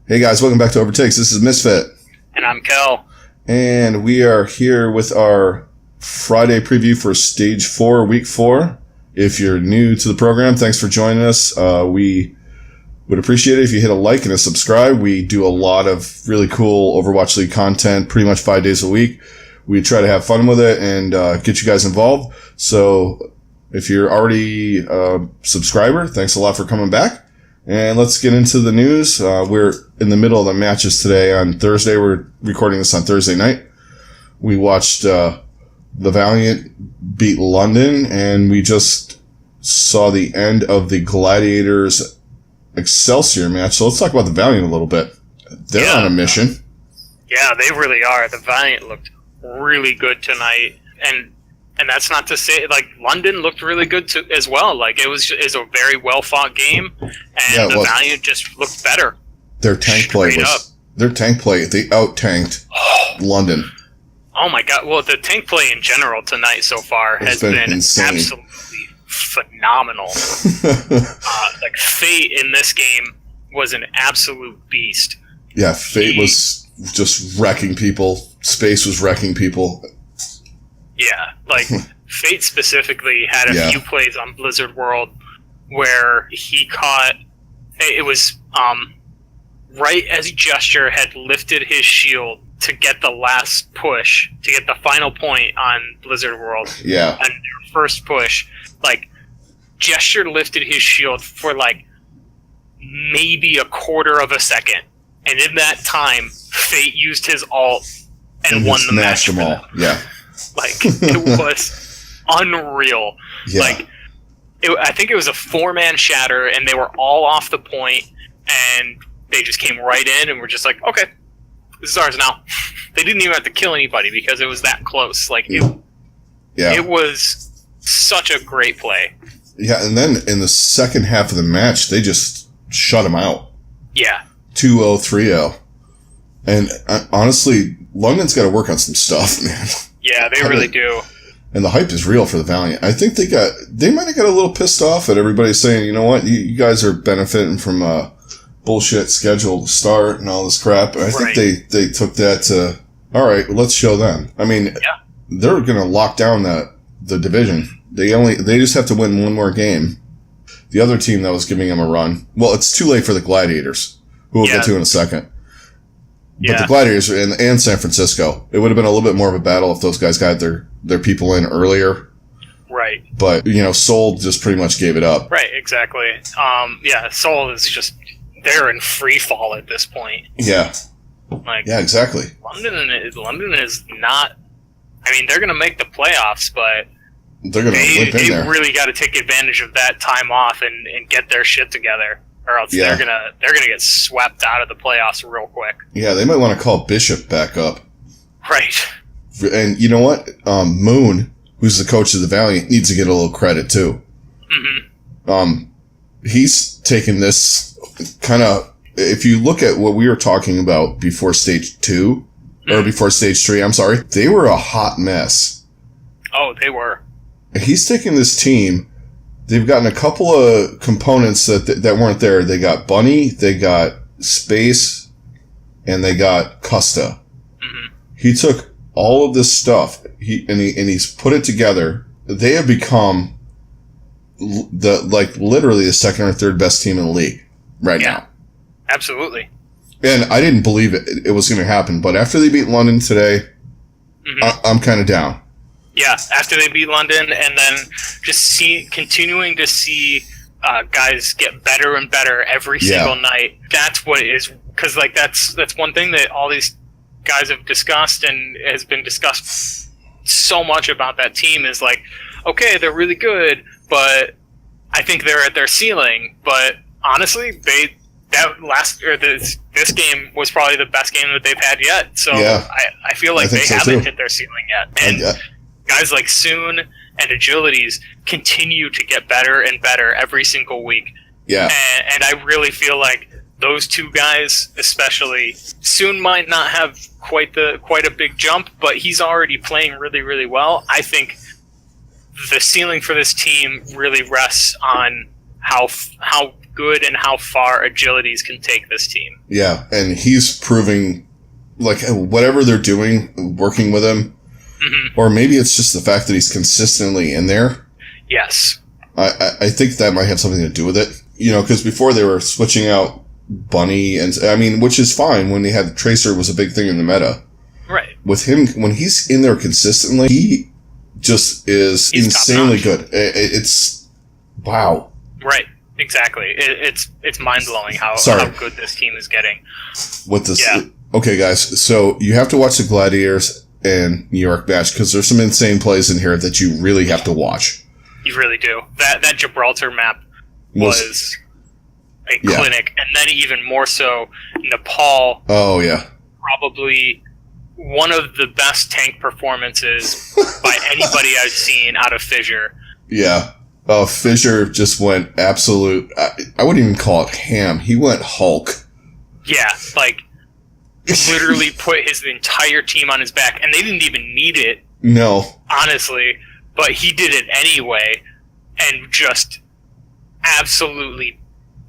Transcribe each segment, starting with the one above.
Hey guys, welcome back to Overtakes. This is Misfit. And I'm Kel. And we are here with our Friday preview for Stage 4, Week 4. If you're new to the program, thanks for joining us. We would appreciate it if you hit a like and a subscribe. We do a lot of really cool Overwatch League content pretty much 5 days a week. We try to have fun with it and get you guys involved. So if you're already a subscriber, thanks a lot for coming back. And let's get into the news. We're in the middle of the matches today on Thursday. We're recording this on Thursday night. We watched the Valiant beat London, and we just saw the end of the Gladiators Excelsior match. So let's talk about the Valiant a little bit. They're on a mission. Yeah, they really are. The Valiant looked really good tonight, and that's not to say, like, London looked really good too, as well. Like, it was a very well-fought game, and the Valiant just looked better. Their tank play, they out-tanked London. Oh my god, well, the tank play in general tonight so far has been insane. Absolutely phenomenal. Like, Fate in this game was an absolute beast. Yeah, Fate was just wrecking people. Space was wrecking people. Yeah, like, Fate specifically had a few plays on Blizzard World where he caught... It was right as Gesture had lifted his shield to get the last push, to get the final point on Blizzard World. Yeah. And their first push, like, Gesture lifted his shield for, like, maybe a quarter of a second. And in that time, Fate used his ult and won the match. Smashed them all, yeah. Like, it was unreal. Yeah. Like, I think it was a 4-man shatter, and they were all off the point, and they just came right in, and were just like, okay, this is ours now. They didn't even have to kill anybody because it was that close. Like, it was such a great play. Yeah, and then in the second half of the match, they just shut him out. Yeah. 2-0, 3-0. And honestly, London's got to work on some stuff, man. Yeah, they really do. And the hype is real for the Valiant. I think they might have got a little pissed off at everybody saying, you know what, you guys are benefiting from a bullshit schedule to start and all this crap. I think they took that to, all right, let's show them. I mean, they're going to lock down the division. They just have to win one more game. The other team that was giving them a run, well, it's too late for the Gladiators, who we'll get to in a second. But the Gladiators and San Francisco, it would have been a little bit more of a battle if those guys got their people in earlier. Right. But, Seoul just pretty much gave it up. Right, exactly. Seoul is just, they're in free fall at this point. Yeah. Like, yeah, exactly. London is not, I mean, they're going to make the playoffs, but they're going to limp in there. They really got to take advantage of that time off and get their shit together. Or else they're gonna get swept out of the playoffs real quick. Yeah, they might want to call Bishop back up. Right. And you know what? Moon, who's the coach of the Valiant, needs to get a little credit too. Mm-hmm. He's taken this kind of. If you look at what we were talking about before Stage 2 or before Stage 3, I'm sorry, they were a hot mess. Oh, they were. He's taken this team. They've gotten a couple of components that weren't there. They got Bunny, they got Space, and they got Custa. Mm-hmm. He took all of this stuff he's put it together. They have become literally the second or third best team in the league right now. Absolutely. And I didn't believe it was going to happen, but after they beat London today, I'm kind of down. Yeah, after they beat London, and then just continuing to see guys get better and better every single night. That's what it is, because like that's one thing that all these guys have discussed and has been discussed so much about that team is like, okay, they're really good, but I think they're at their ceiling. But honestly, this game was probably the best game that they've had yet. So I feel like they haven't hit their ceiling yet. And guys like Soon and Agilities continue to get better and better every single week. Yeah. And I really feel like those two guys, especially, Soon might not have quite a big jump, but he's already playing really, really well. I think the ceiling for this team really rests on how good and how far agilities can take this team. Yeah, and he's proving, like, whatever they're doing, working with him, or maybe it's just the fact that he's consistently in there. Yes. I think that might have something to do with it. You know, because before they were switching out Bunny, and I mean, which is fine when they had Tracer was a big thing in the meta. Right. With him, when he's in there consistently, he just is insanely good. It's wow. Right. Exactly. It's mind blowing how good this team is getting. With this, okay, guys. So you have to watch the Gladiators and New York match because there's some insane plays in here that you really have to watch. You really do. That Gibraltar map was a clinic, and then even more so, Nepal. Oh yeah. Probably one of the best tank performances by anybody I've seen out of Fissure. Yeah. Oh, Fissure just went absolute. I wouldn't even call it ham. He went Hulk. Yeah, like literally put his entire team on his back, and they didn't even need it. No. Honestly, but he did it anyway, and just absolutely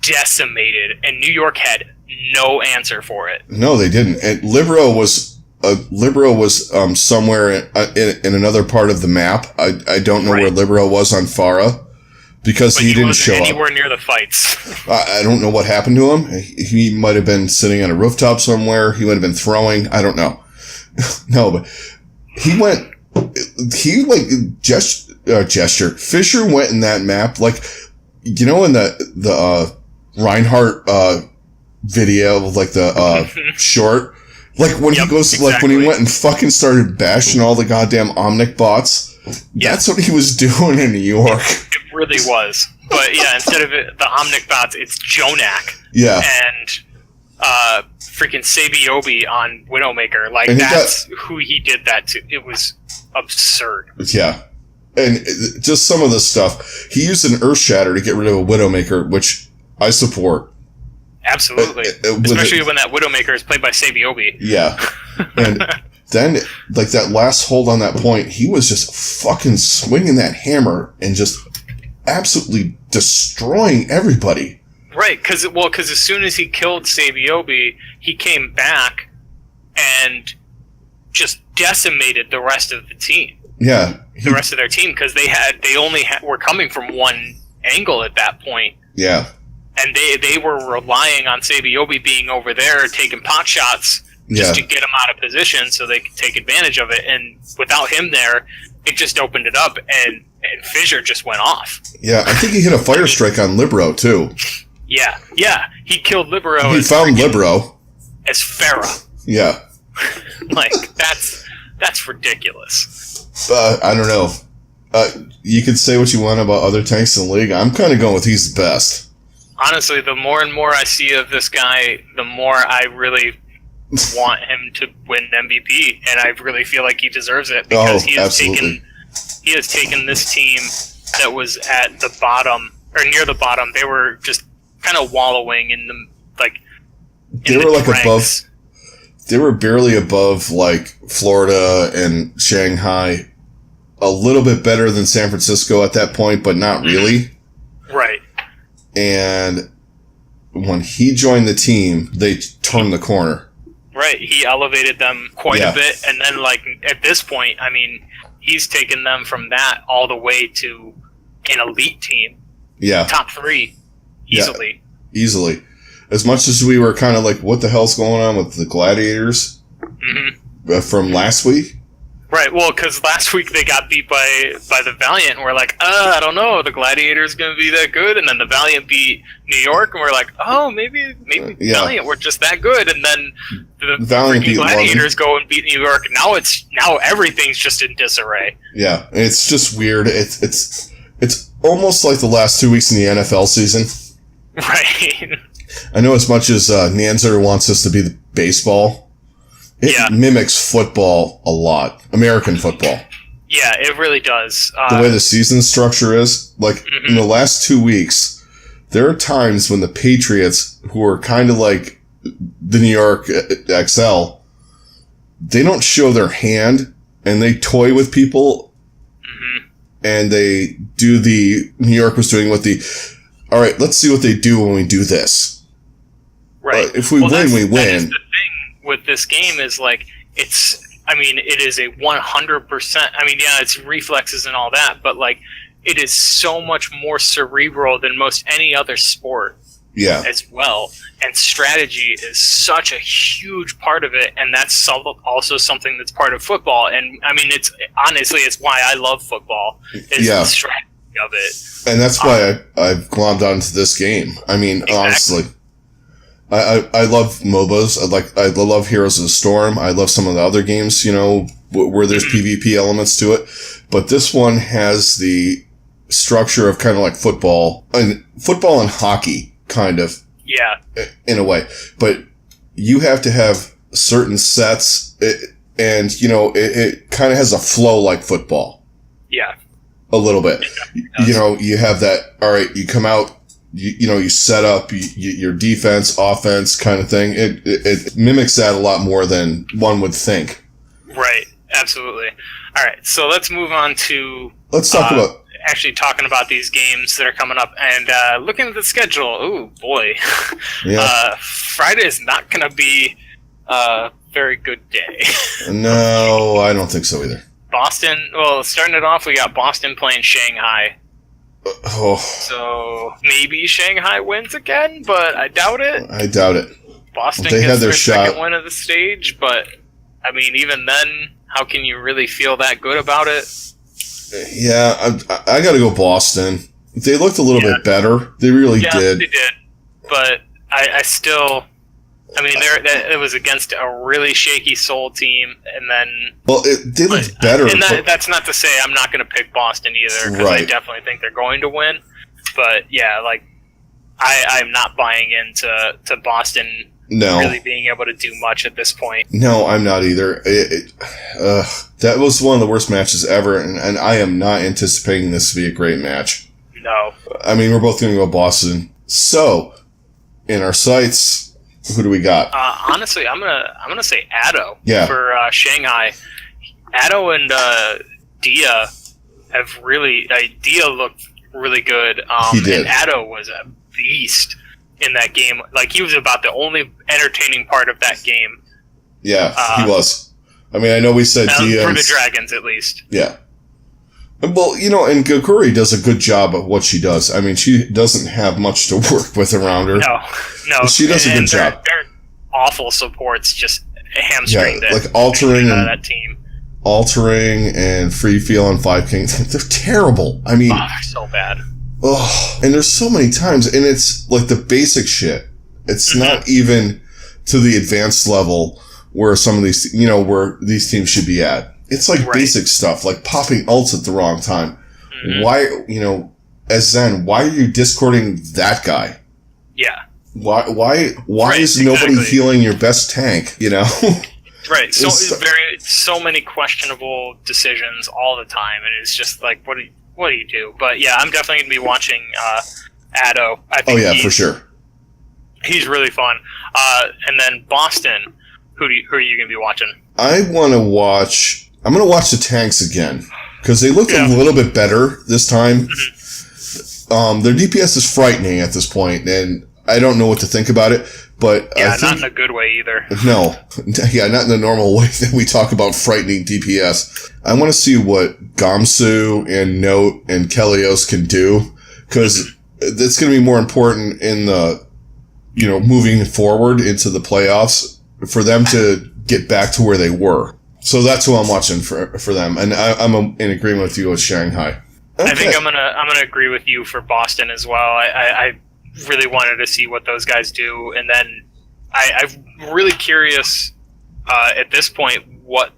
decimated. And New York had no answer for it. No, they didn't. And Libero was somewhere in another part of the map. I don't know where Libero was on Farah because he didn't show up anywhere near the fights. I don't know what happened to him. He might have been sitting on a rooftop somewhere. He might have been throwing. I don't know. No, but he went. He gesture. Fissure went in that map like, you know, in the Reinhardt video, like the short. Like when he goes, like when he went and fucking started bashing all the goddamn Omnic bots. That's what he was doing in New York. It really was. But yeah, instead of the Omnic bots, it's Jonak. Yeah. And freaking Sabiobi on Widowmaker. Like, that's who he did that to. It was absurd. Yeah. And just some of the stuff. He used an Earth Shatter to get rid of a Widowmaker, which I support. Absolutely. Especially when that Widowmaker is played by Sabiobi. Yeah. And then, like, that last hold on that point, he was just fucking swinging that hammer and just absolutely destroying everybody. Right, because as soon as he killed Sabiobi, he came back and just decimated the rest of the team. Yeah. The rest of their team, because they were coming from one angle at that point. Yeah. And they were relying on Sabiobi being over there taking pot shots just to get him out of position so they could take advantage of it. And without him there, it just opened it up, and Fissure just went off. Yeah, I think he hit a fire strike on Libero, too. Yeah. He killed Libero. He found Libero. As Farah. Yeah. Like, that's ridiculous. I don't know. You could say what you want about other tanks in the league. I'm kind of going with he's the best. Honestly, the more and more I see of this guy, the more I really want him to win MVP, and I really feel like he deserves it because he has taken this team that was at the bottom or near the bottom. They were just kind of wallowing in the They were like above. They were barely above like Florida and Shanghai. A little bit better than San Francisco at that point, but not really. Right. And when he joined the team, they turned the corner. Right. He elevated them quite a bit. And then, like, at this point, I mean, he's taken them from that all the way to an elite team. Yeah. Top 3. Easily. Yeah, easily. As much as we were kind of like, what the hell's going on with the Gladiators from last week? Right, well, because last week they got beat by the Valiant, and we're like, I don't know, the Gladiators going to be that good, and then the Valiant beat New York, and we're like, oh, maybe Valiant were just that good, and then the freaking Gladiators go and beat New York, and now everything's just in disarray. Yeah, it's just weird. It's almost like the last 2 weeks in the NFL season. Right. I know as much as Nanzer wants us to be the baseball, it mimics football a lot. American football. Yeah, it really does. The way the season structure is, like, in the last 2 weeks, there are times when the Patriots, who are kind of like the New York XL, they don't show their hand, and they toy with people, and they do the New York was doing with the all right, let's see what they do when we do this. Right. If we win, we win. That is the thing with this game is like, it is a 100%. I mean, yeah, it's reflexes and all that, but like, it is so much more cerebral than most any other sport. Yeah. As well. And strategy is such a huge part of it, and that's also something that's part of football. And I mean, it's why I love football. Is the strategy of it. And that's why I've glommed onto this game. I mean, exactly. Honestly, I love MOBAs. I love Heroes of the Storm. I love some of the other games, where there's PvP elements to it. But this one has the structure of kind of like football and hockey. Kind of. Yeah. In a way. But you have to have certain sets, and, it kind of has a flow like football. Yeah. A little bit. You have that, all right, you come out, you set up your defense, offense kind of thing. It mimics that a lot more than one would think. Right. Absolutely. All right. So let's move on to... Let's talk about... Actually talking about these games that are coming up and looking at the schedule. Oh boy. Yeah. Friday is not going to be a very good day. No, I don't think so either. Boston, well, starting it off, we got Boston playing Shanghai. So maybe Shanghai wins again, but I doubt it. Boston gets their second win of the stage, but I mean, even then, how can you really feel that good about it? Yeah, I got to go Boston. They looked a little bit better. They really did. Yeah, they did. But I still... I mean, it was against a really shaky Seoul team, and then... Well, they looked better. And that's not to say I'm not going to pick Boston either, because I definitely think they're going to win. But, yeah, like, I'm not buying into Boston really being able to do much at this point. No, I'm not either. That was one of the worst matches ever, and I am not anticipating this to be a great match. No. I mean, we're both going to go Boston. So, in our sights, who do we got? Honestly, I'm gonna say Addo for Shanghai. Addo and Dia have really... Dia looked really good. He did. And Addo was a beast in that game. Like, he was about the only entertaining part of that game. Yeah, he was. I mean, I know we said Dia... For the Dragons, at least. Yeah. Well, and Gokuri does a good job of what she does. I mean, she doesn't have much to work with around her. No. She does a good job. Their awful supports just hamstringed like altering that team. Altering and Free Feel and Five Kings. They're terrible. I mean... they're so bad. Oh, and there's so many times, and it's like the basic shit. It's not even to the advanced level where some of these, where these teams should be at. It's like basic stuff, like popping ults at the wrong time. Why, as Zen, why are you discording that guy? Yeah. Why is nobody healing your best tank, Right. So so many questionable decisions all the time, and it's just like, what do you do? But yeah, I'm definitely going to be watching Addo. I think for sure. He's really fun. And then Boston, who are you going to be watching? I'm going to watch the tanks again, because they look a little bit better this time. Their DPS is frightening at this point, and I don't know what to think about it. But not in a good way either. No. Yeah, not in the normal way that we talk about frightening DPS. I want to see what Gamsu and Note and Kelios can do, because it's going to be more important in the, moving forward into the playoffs for them to get back to where they were. So that's who I'm watching for them. And I'm in agreement with you with Shanghai. Okay. I think I'm gonna agree with you for Boston as well. I really wanted to see what those guys do, and then I'm really curious at this point what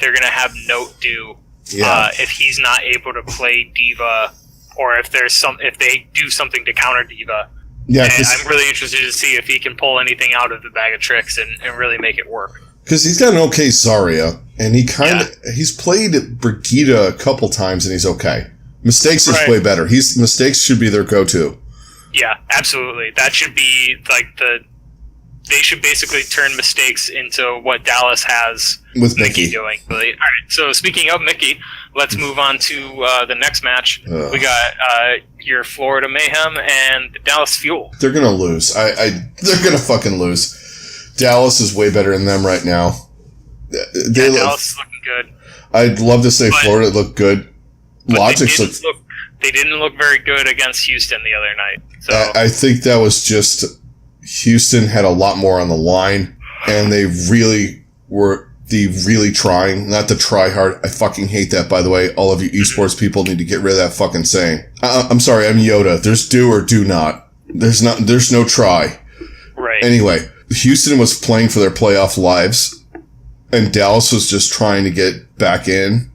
they're going to have Note do if he's not able to play D.Va, or if they do something to counter D.Va. Yeah, and I'm really interested to see if he can pull anything out of the bag of tricks and really make it work. Because he's got an okay Zarya, and he's played Brigitte a couple times, and he's okay. Mistakes is way better. Mistakes should be their go-to. Yeah, absolutely. That should be like they should basically turn Mistakes into what Dallas has with Mickey doing. All right. So speaking of Mickey, let's move on to the next match. We got your Florida Mayhem and the Dallas Fuel. They're gonna lose. They're gonna fucking lose. Dallas is way better than them right now. Dallas is looking good. I'd love to say Florida looked good. They didn't look very good against Houston the other night. So I think that was just Houston had a lot more on the line, and they really were really trying, not to try hard. I fucking hate that, by the way. All of you esports people need to get rid of that fucking saying. I'm sorry, I'm Yoda. There's do or do not. There's no try. Right. Anyway, Houston was playing for their playoff lives, and Dallas was just trying to get back in.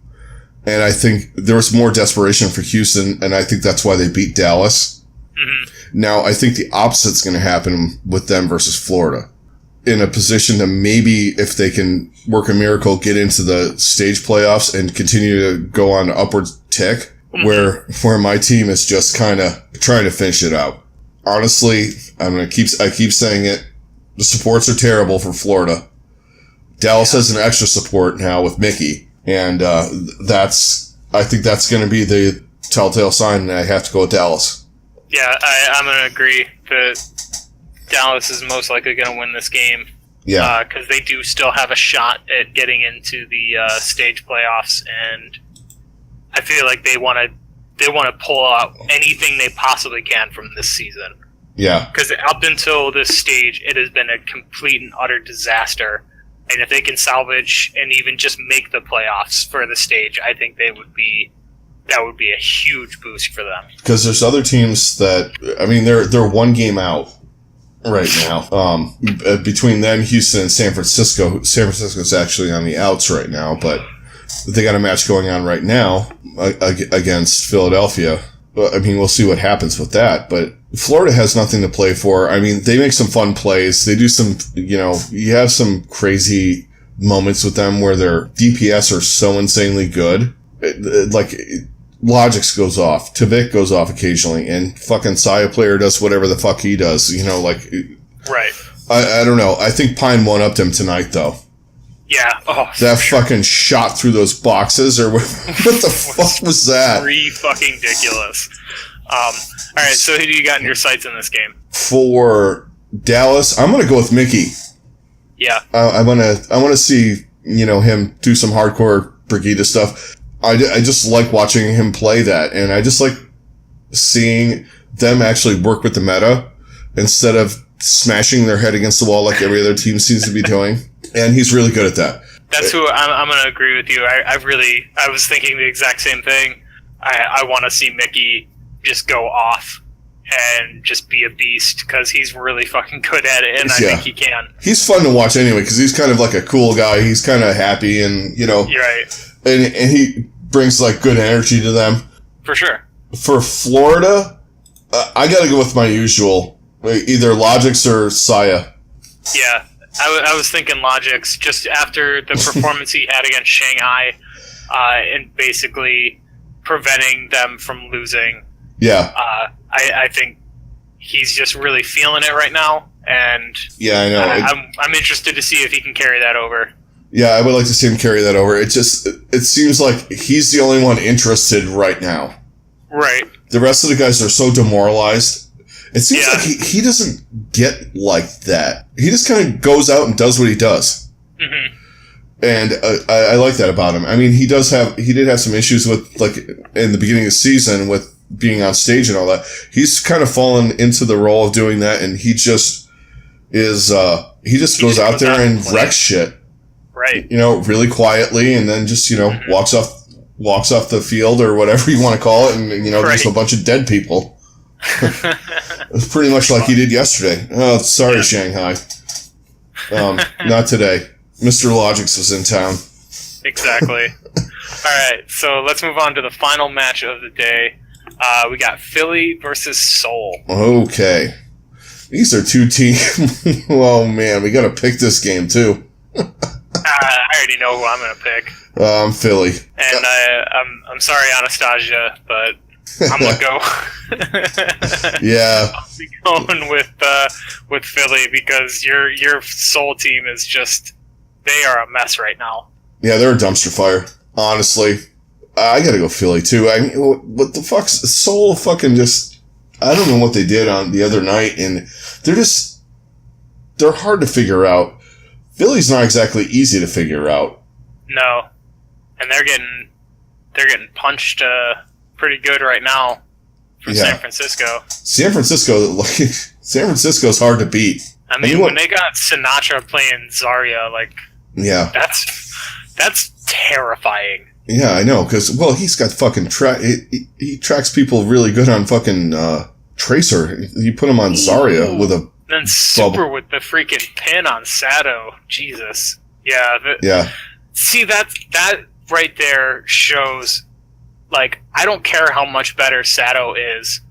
And I think there was more desperation for Houston, and I think that's why they beat Dallas. Mm-hmm. Now, I think the opposite's going to happen with them versus Florida. In a position to maybe, if they can work a miracle, get into the stage playoffs and continue to go on an upward tick, where my team is just kind of trying to finish it out. Honestly, I keep saying it. The supports are terrible for Florida. Dallas has an extra support now with Mickey, and I think that's going to be the telltale sign that I have to go with Dallas. Yeah, I'm going to agree that Dallas is most likely going to win this game. Yeah. Because they do still have a shot at getting into the stage playoffs, and I feel like they want to pull out anything they possibly can from this season. Yeah. Because up until this stage, it has been a complete and utter disaster. And if they can salvage and even just make the playoffs for the stage, I think that would be a huge boost for them. Because there's other teams that, I mean, they're one game out right now. Between them, Houston, and San Francisco. San Francisco's actually on the outs right now, but they got a match going on right now against Philadelphia. I mean, we'll see what happens with that, but Florida has nothing to play for. I mean, they make some fun plays. They do some, you have some crazy moments with them where their DPS are so insanely good. Logix goes off. Tavik goes off occasionally, and fucking Saya player does whatever the fuck he does, Right. I don't know. I think Pine one-upped him tonight, though. Yeah. Oh, that fucking shot through those boxes, or what the fuck was that? Pretty fucking ridiculous. All right, so who do you got in your sights in this game? For Dallas, I'm gonna go with Mickey. Yeah. I wanna see him do some hardcore Brigida stuff. I just like watching him play that, and I just like seeing them actually work with the meta instead of smashing their head against the wall like every other team seems to be doing. And he's really good at that. That's who I'm going to agree with you. I was thinking the exact same thing. I want to see Mickey just go off and just be a beast because he's really fucking good at it, and I think he can. He's fun to watch anyway because he's kind of like a cool guy. He's kind of happy, and You're right. And he brings like good energy to them. For sure. For Florida, I got to go with my usual, either Logix or Saya. Yeah. I was thinking Logix just after the performance he had against Shanghai, and basically preventing them from losing. Yeah. I think he's just really feeling it right now, and yeah, I know. I'm interested to see if he can carry that over. Yeah, I would like to see him carry that over. It seems like he's the only one interested right now. Right. The rest of the guys are so demoralized. It seems like he doesn't get like that. He just kind of goes out and does what he does. Mm-hmm. And I like that about him. I mean, he did have some issues with, like, in the beginning of the season with being on stage and all that. He's kind of fallen into the role of doing that, and he just is, he just goes out there and wrecks shit. Right. Really quietly, and then just, mm-hmm. walks off the field or whatever you want to call it, and, just a bunch of dead people. It's pretty much like he did yesterday. Oh, sorry, Shanghai. Not today. Mr. Logix was in town. Exactly. All right, so let's move on to the final match of the day. We got Philly versus Seoul. Okay. These are two teams. Oh, man, we got to pick this game, too. I already know who I'm going to pick. Philly. And I'm sorry, Anastasia, but I'm gonna go. Yeah, I'll be going with Philly because your Seoul team is just, they are a mess right now. Yeah, they're a dumpster fire. Honestly, I gotta go Philly, too. I mean, what the fuck's Soul fucking just... I don't know what they did on the other night, and they're hard to figure out. Philly's not exactly easy to figure out. No. And they're getting punched pretty good right now from San Francisco. San Francisco's hard to beat. I mean, when they got Sinatra playing Zarya, like... Yeah. That's terrifying. Yeah, I know, because, well, he's got fucking... he tracks people really good on fucking Tracer. You put him on Zarya with a... Then Super with the freaking pin on Sato. Jesus. Yeah. Yeah. See, that right there shows, like, I don't care how much better Sato is.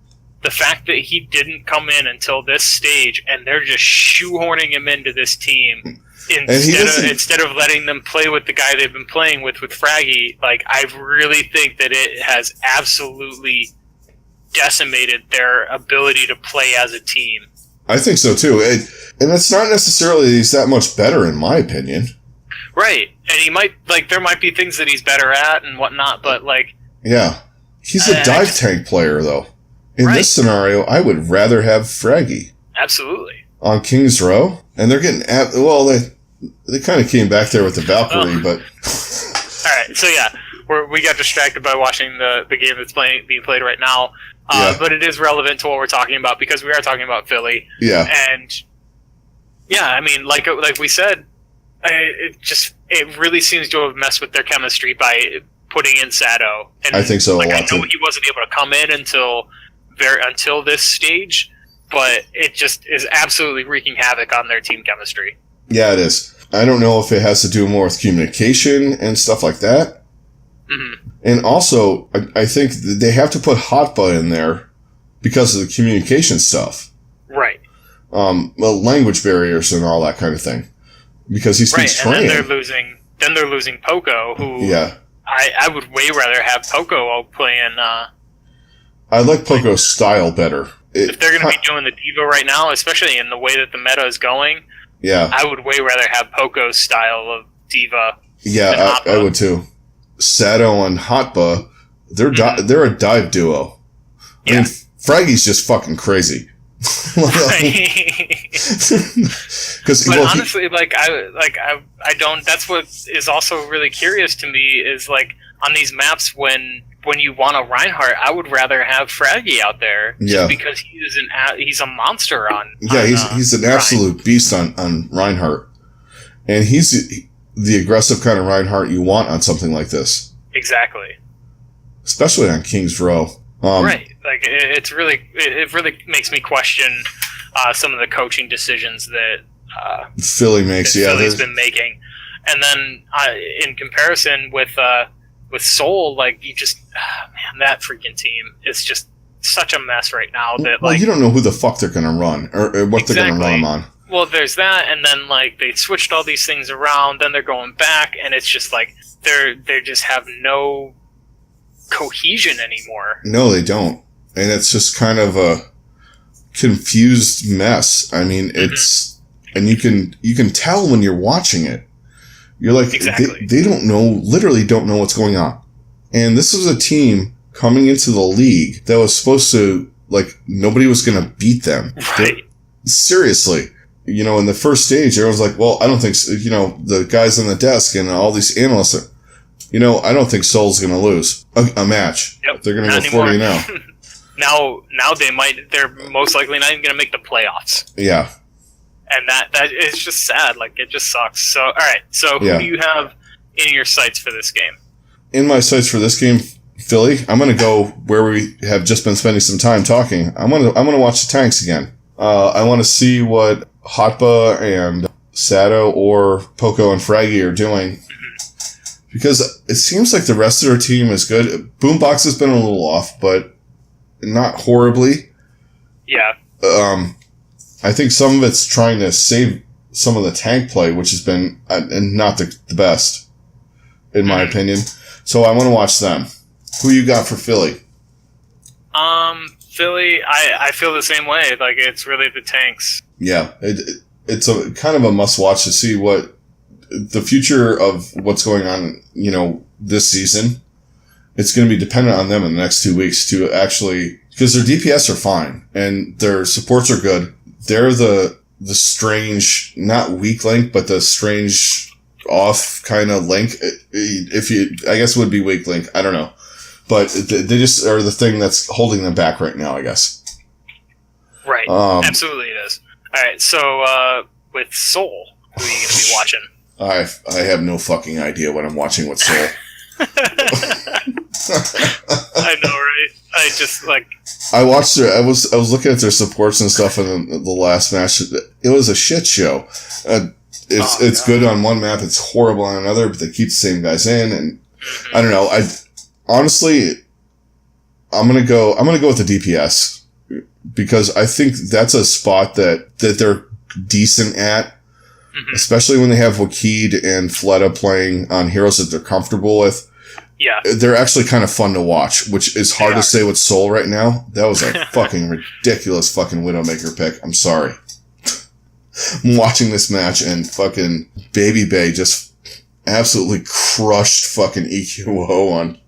The fact that he didn't come in until this stage, and they're just shoehorning him into this team instead of letting them play with the guy they've been playing with Fraggy. Like, I really think that it has absolutely decimated their ability to play as a team. I think so too, and it's not necessarily that he's that much better, in my opinion. Right, and he might, like, there might be things that he's better at and whatnot, but, like... Yeah. He's a dive tank player, though. In this scenario, I would rather have Fraggy. Absolutely. On King's Row, and they're getting... well, they kind of came back there with the Valkyrie, but... Alright, so yeah, we got distracted by watching the game that's being played right now, but it is relevant to what we're talking about, because we are talking about Philly. Yeah. And, yeah, I mean, like we said, it really seems to have messed with their chemistry by putting in Sato. And I think so. Like, I know he wasn't able to come in until this stage, but it just is absolutely wreaking havoc on their team chemistry. Yeah, it is. I don't know if it has to do more with communication and stuff like that. Mm-hmm. And also, I think they have to put Hotba in there because of the communication stuff. Right. Well, language barriers and all that kind of thing. Because he speaks right, and Korean. Then they're losing Poco, who I would way rather have Poco playing. I like Poco's style better. If they're going to be doing the Diva right now, especially in the way that the meta is going, I would way rather have Poco's style of Diva. Yeah, I would too. Sato and Hotba, they're a dive duo. I mean, Fraggy's just fucking crazy. But honestly, I don't. That's what is also really curious to me is, like, on these maps when you want a Reinhardt, I would rather have Fraggy out there just because he's a monster on. Yeah, he's an absolute beast on Reinhardt, and he's the aggressive kind of Reinhardt you want on something like this. Exactly. Especially on King's Row. Right. Like, it really makes me question some of the coaching decisions that Philly makes. Philly's been making, and then in comparison with Seoul, like, you just man, that freaking team is just such a mess right now. That you don't know who the fuck they're gonna run or what they're gonna run them on. Well, there's that, and then, like, they switched all these things around. Then they're going back, and it's just like they just have no cohesion anymore. No, they don't. And it's just kind of a confused mess. I mean, it's, and you can tell when you're watching it. You're like, they literally don't know what's going on. And this was a team coming into the league that was supposed to, like, nobody was going to beat them. Right. Seriously. You know, in the first stage, everyone's like, well, I don't think so. You know, the guys on the desk and all these analysts are, you know, I don't think Seoul's going to lose a match. Yep, they're going to go 40 now. now they're most likely not even going to make the playoffs. Yeah. And that is just sad. Like, it just sucks. So, all right. So, who do you have in your sights for this game? In my sights for this game, Philly, I'm going to go where we have just been spending some time talking. I'm going to watch the tanks again. I want to see what Hotba and Sato or Poco and Fraggy are doing. Because it seems like the rest of their team is good. Boombox has been a little off, but not horribly. Yeah. I think some of it's trying to save some of the tank play, which has been not the best, in my opinion. So I want to watch them. Who you got for Philly? Philly, I feel the same way. Like, it's really the tanks. Yeah, it's a kind of a must-watch to see what the future of what's going on, you know, this season. it's going to be dependent on them in the next 2 weeks to actually, because their DPS are fine and their supports are good. They're the strange, not weak link, but the strange off kind of link. I guess it would be weak link. I don't know. But they just are the thing that's holding them back right now, I guess. Right. Absolutely it is. All right. So, with Soul, who are you going to be watching? I have no fucking idea what I'm watching with Soul. I know, right? I just I watched their. I was looking at their supports and stuff in the last match. It was a shit show. It's good on one map. It's horrible on another. But they keep the same guys in, and I don't know. Honestly, I'm gonna go with the DPS because I think that's a spot that they're decent at, especially when they have Wakid and Fleta playing on heroes that they're comfortable with. Yeah. They're actually kind of fun to watch, which is hard to say with Soul right now. That was a fucking ridiculous fucking Widowmaker pick. I'm sorry. I'm watching this match and fucking Baby Bay just absolutely crushed fucking EQO on.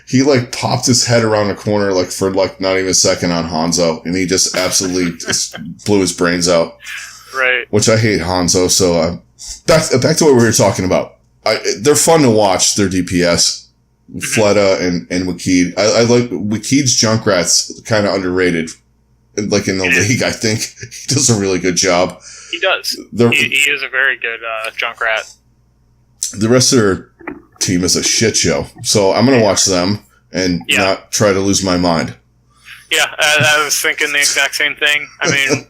He popped his head around a corner for not even a second on Hanzo, and he just absolutely just blew his brains out. Right. Which I hate Hanzo, so back to what we were talking about. They're fun to watch, their DPS. Fleta and Wakid. I like Wakid's Junkrat's kind of underrated. In the league, I think he does a really good job. He does. He is a very good Junkrat. The rest of their team is a shit show, so I'm gonna watch them and not try to lose my mind. Yeah, I was thinking the exact same thing. I mean,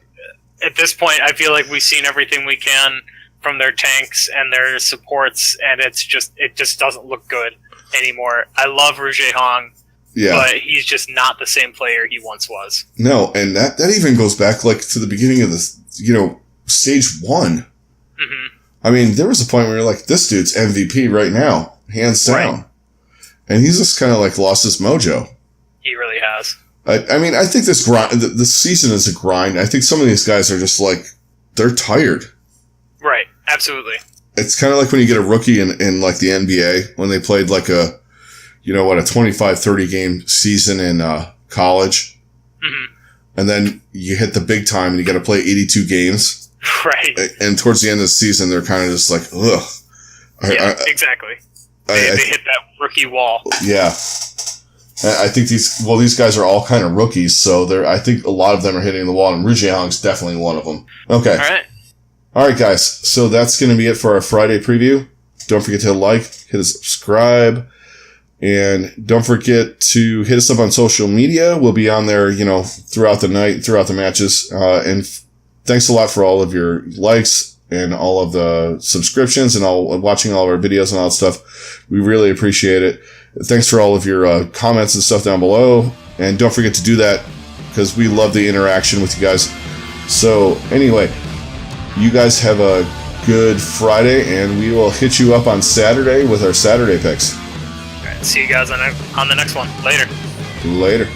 at this point, I feel like we've seen everything we can from their tanks and their supports, and it just doesn't look good anymore. I love Rouge Hong, but he's just not the same player he once was. No, and that even goes back to the beginning of this, stage 1. Mm-hmm. I mean, there was a point where you're like, this dude's MVP right now, hands down. Right. And he's just kind of lost his mojo. He really has. I mean, I think this grind, the season is a grind. I think some of these guys are just they're tired. Right, absolutely. It's kind of like when you get a rookie in the NBA when they played a 25-30 game season in college. Mm-hmm. And then you hit the big time and you got to play 82 games. Right. And towards the end of the season, they're kind of just ugh. Exactly. They hit that rookie wall. Yeah. I think these guys are all kind of rookies, so I think a lot of them are hitting the wall, and Rouge Hong's definitely one of them. Okay. All right, guys. So that's going to be it for our Friday preview. Don't forget to hit subscribe, and don't forget to hit us up on social media. We'll be on there, throughout the night, throughout the matches. And thanks a lot for all of your likes and all of the subscriptions and watching all of our videos and all that stuff. We really appreciate it. Thanks for all of your comments and stuff down below. And don't forget to do that because we love the interaction with you guys. So anyway, you guys have a good Friday, and we will hit you up on Saturday with our Saturday picks. All right, see you guys on the next one. Later.